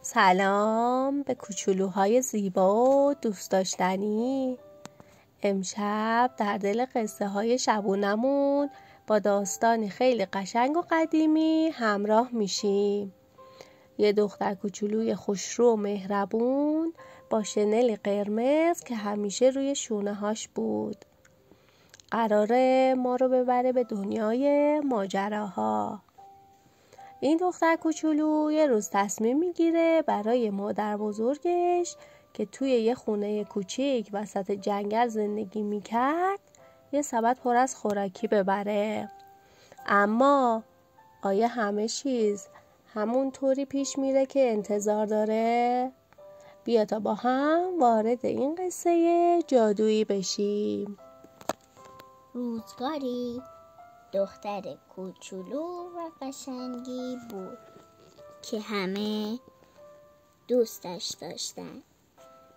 سلام به کوچولوهای زیبا و دوست داشتنی. امشب در دل قصه های شبونمون با داستانی خیلی قشنگ و قدیمی همراه میشیم. یه دختر کوچولوی خوشرو و مهربون با شنل قرمز که همیشه روی شونه هاش بود. قراره ما رو ببره به دنیای ماجراها. این دختر کوچولو یه روز تصمیم میگیره برای مادر بزرگش که توی یه خونه کوچیک وسط جنگل زندگی میکرد یه سبد پر از خوراکی ببره. اما آیا همه چیز همون طوری پیش میره که انتظار داره؟ بیا تا با هم وارد این قصه جادویی بشیم. روزگاری دختر کوچولو و قشنگی بود که همه دوستش داشتن.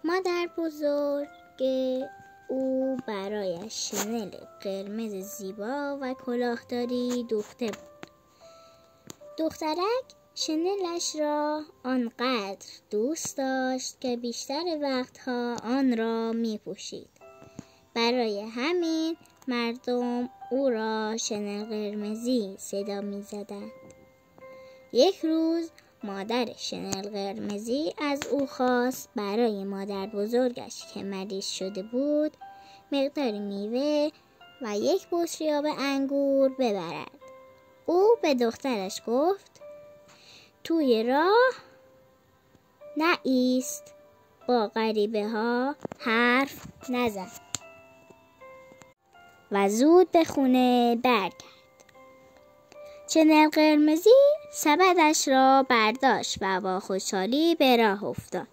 مادر بزرگ او برایش شنل قرمز زیبا و کلاهداری دوخته بود. دخترک شنلش را آنقدر دوست داشت که بیشتر وقتها آن را می پوشید. برای همین مردم او را شنل قرمزی صدا می زدند. یک روز مادر شنل قرمزی از او خواست برای مادر بزرگش که مریض شده بود مقداری میوه و یک بطری انگور ببرد. او به دخترش گفت توی راه نایست، با غریبه ها حرف نزن و زود به خونه برگرد. شنل قرمزی سبدش را برداشت و با خوشحالی به راه افتاد.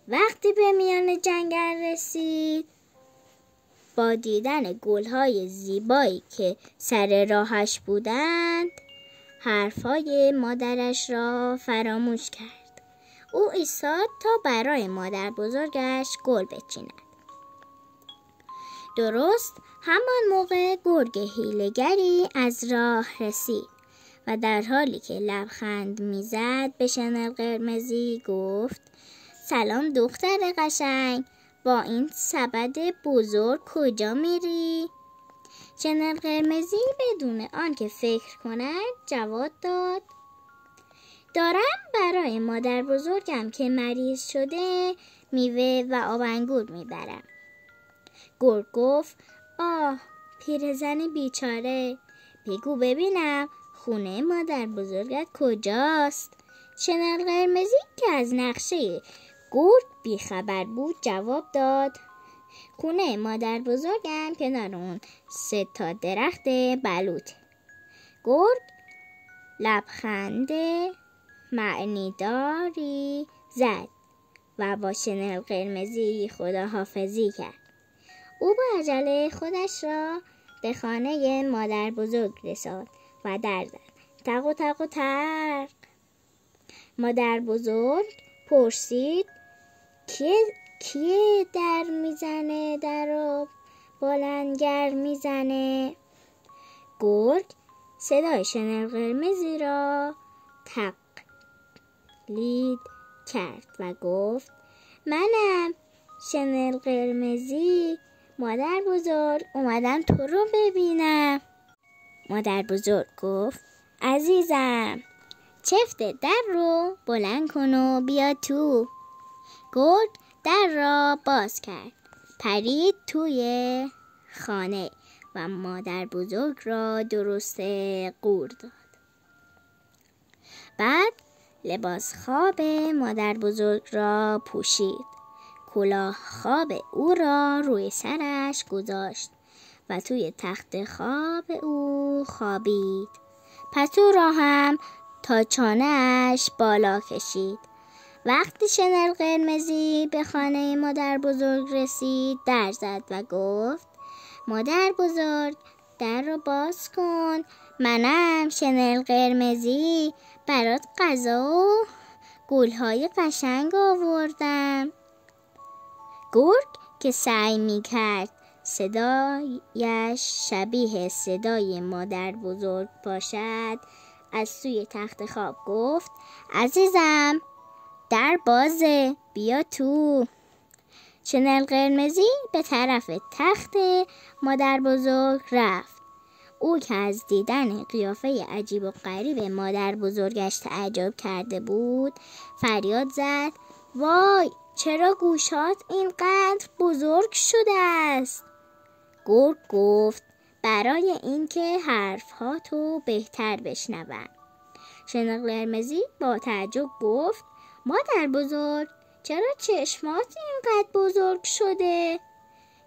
وقتی به میان جنگل رسید با دیدن گلهای زیبایی که سر راهش بودند حرفهای مادرش را فراموش کرد. او ایستاد تا برای مادر بزرگش گل بچیند. درست همان موقع گرگ حیله‌گری از راه رسید و در حالی که لبخند میزد به شنل قرمزی گفت سلام دختر قشنگ، با این سبد بزرگ کجا میری؟ شنل قرمزی بدون آنکه فکر کند جواب داد دارم برای مادر بزرگم که مریض شده میوه و آب انگور میبرم. گرگ گفت آه پیرزن بیچاره، بگو ببینم خونه مادر بزرگت کجاست؟ شنل قرمزی که از نقشه گرگ بیخبر بود جواب داد خونه مادر بزرگم کنار اون 3 درخت بلوط. گرگ لبخند معنیداری زد و با شنل قرمزی خداحافظی کرد. او با عجله خودش را به خانه مادر بزرگ رساند و در زد. تق و تق و تق. مادر بزرگ پرسید کیه در میزنه؟ در رو بلندگر میزنه. گرگ صدای شنل قرمزی را تقلید کرد و گفت منم شنل قرمزی، مادر بزرگ اومدم تو رو ببینم. مادر بزرگ گفت عزیزم چفت در رو بلند کن و بیا تو. گرگ در را باز کرد، پرید توی خانه و مادر بزرگ را درست گور داد. بعد لباس خواب مادر بزرگ را پوشید، کلاه خواب او را روی سرش گذاشت و توی تخت خواب او خوابید. پتو را هم تا چانه‌اش بالا کشید. وقتی شنل قرمزی به خانه مادر بزرگ رسید در زد و گفت مادر بزرگ در رو باز کن، منم شنل قرمزی، برات غذا و گلهای قشنگ آوردم. گرگ که سعی می کرد صدایش شبیه صدای مادر بزرگ باشد از سوی تخت خواب گفت عزیزم در بازه، بیا تو. شنل قرمزی به طرف تخت مادر بزرگ رفت. او که از دیدن قیافه عجیب و غریب مادر بزرگش تعجب کرده بود فریاد زد: وای، چرا گوشات اینقدر بزرگ شده است؟ گرگ گفت: برای اینکه حرف‌هاتو بهتر بشنوم. شنل قرمزی با تعجب گفت: مادر بزرگ، چرا چشمات اینقدر بزرگ شده؟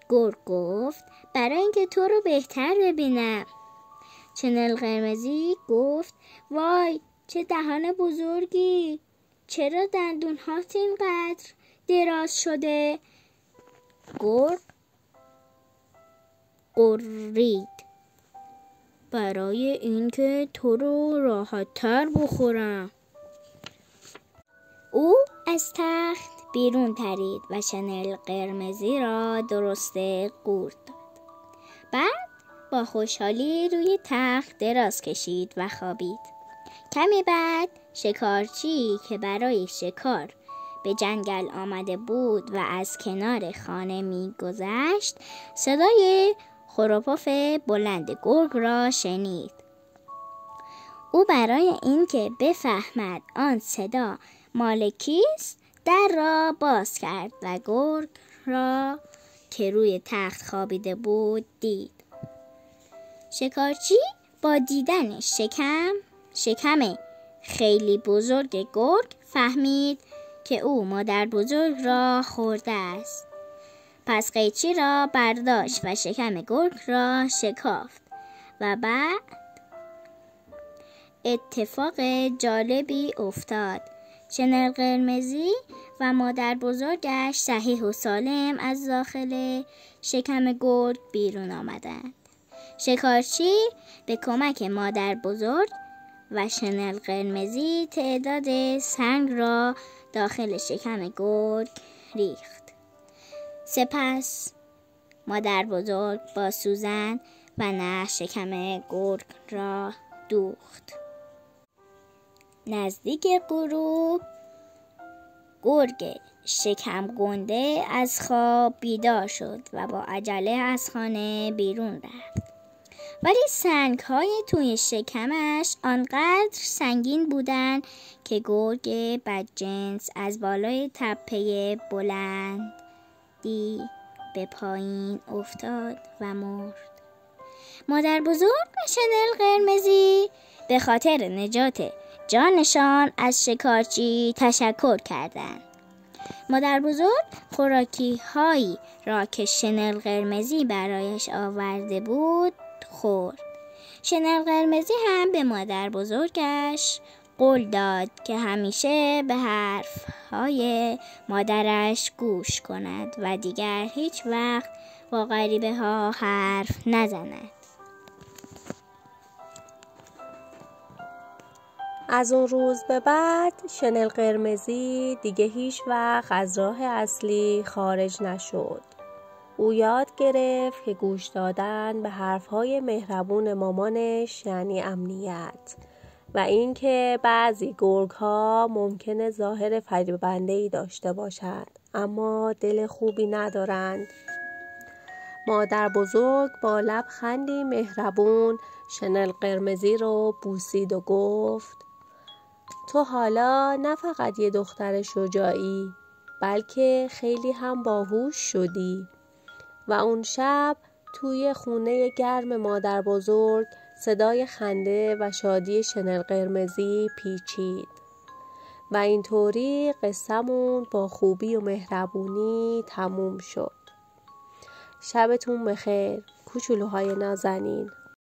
گرگ گفت: برای اینکه تو رو بهتر ببینم. شنل قرمزی گفت: وای، چه دهان بزرگی، چرا دندونهات اینقدر دراز شده؟ گرگ قرید: برای اینکه تو رو راحت‌تر بخورم. او از تخت بیرون پرید و شنل قرمزی را درسته قورت داد. بعد با خوشحالی روی تخت دراز کشید و خوابید. کمی بعد شکارچی که برای شکار به جنگل آمده بود و از کنار خانه می‌گذشت صدای خروپف بلند گرگ را شنید. او برای اینکه بفهمد آن صدا مال کیست در را باز کرد و گرگ را که روی تخت خوابیده بود دید. شکارچی با دیدن شکم خیلی بزرگ گرگ فهمید که او مادر بزرگ را خورده است. پس قیچی را برداشت و شکم گرگ را شکافت و بعد اتفاق جالبی افتاد. شنل قرمزی و مادر بزرگش صحیح و سالم از داخل شکم گرگ بیرون آمدند. شکارچی به کمک مادر بزرگ و شنل قرمزی تعداد سنگ را داخل شکم گرگ ریخت. سپس مادر بزرگ با سوزن و نخ شکم گرگ را دوخت. نزدیک غروب گرگ شکم گنده از خواب بیدار شد و با عجله از خانه بیرون رفت. ولی سنگ‌های توی شکمش آنقدر سنگین بودند که گرگ بدجنس از بالای تپه بلندی به پایین افتاد و مرد. مادر بزرگ و شنل قرمزی به خاطر نجات جانشان از شکارچی تشکر کردند. مادر بزرگ خوراکی هایی را که شنل قرمزی برایش آورده بود خورد. شنل قرمزی هم به مادر بزرگش قول داد که همیشه به حرفهای مادرش گوش کند و دیگر هیچ وقت با غریبه ها حرف نزند. از اون روز به بعد شنل قرمزی دیگه هیچ وقت از راه اصلی خارج نشد. او یاد گرفت که گوش دادن به حرفهای مهربون مامانش یعنی امنیت و اینکه بعضی گرگ‌ها ممکنه ظاهر فریبنده‌ای داشته باشند اما دل خوبی ندارند. مادر بزرگ با لبخندی مهربون شنل قرمزی رو بوسید و گفت: تو حالا نه فقط یه دختر شجاعی بلکه خیلی هم باهوش شدی. و اون شب توی خونه گرم مادر بزرگ صدای خنده و شادی شنل قرمزی پیچید و اینطوری قصه‌مون با خوبی و مهربونی تموم شد. شبتون بخیر کوچولوهای نازنین.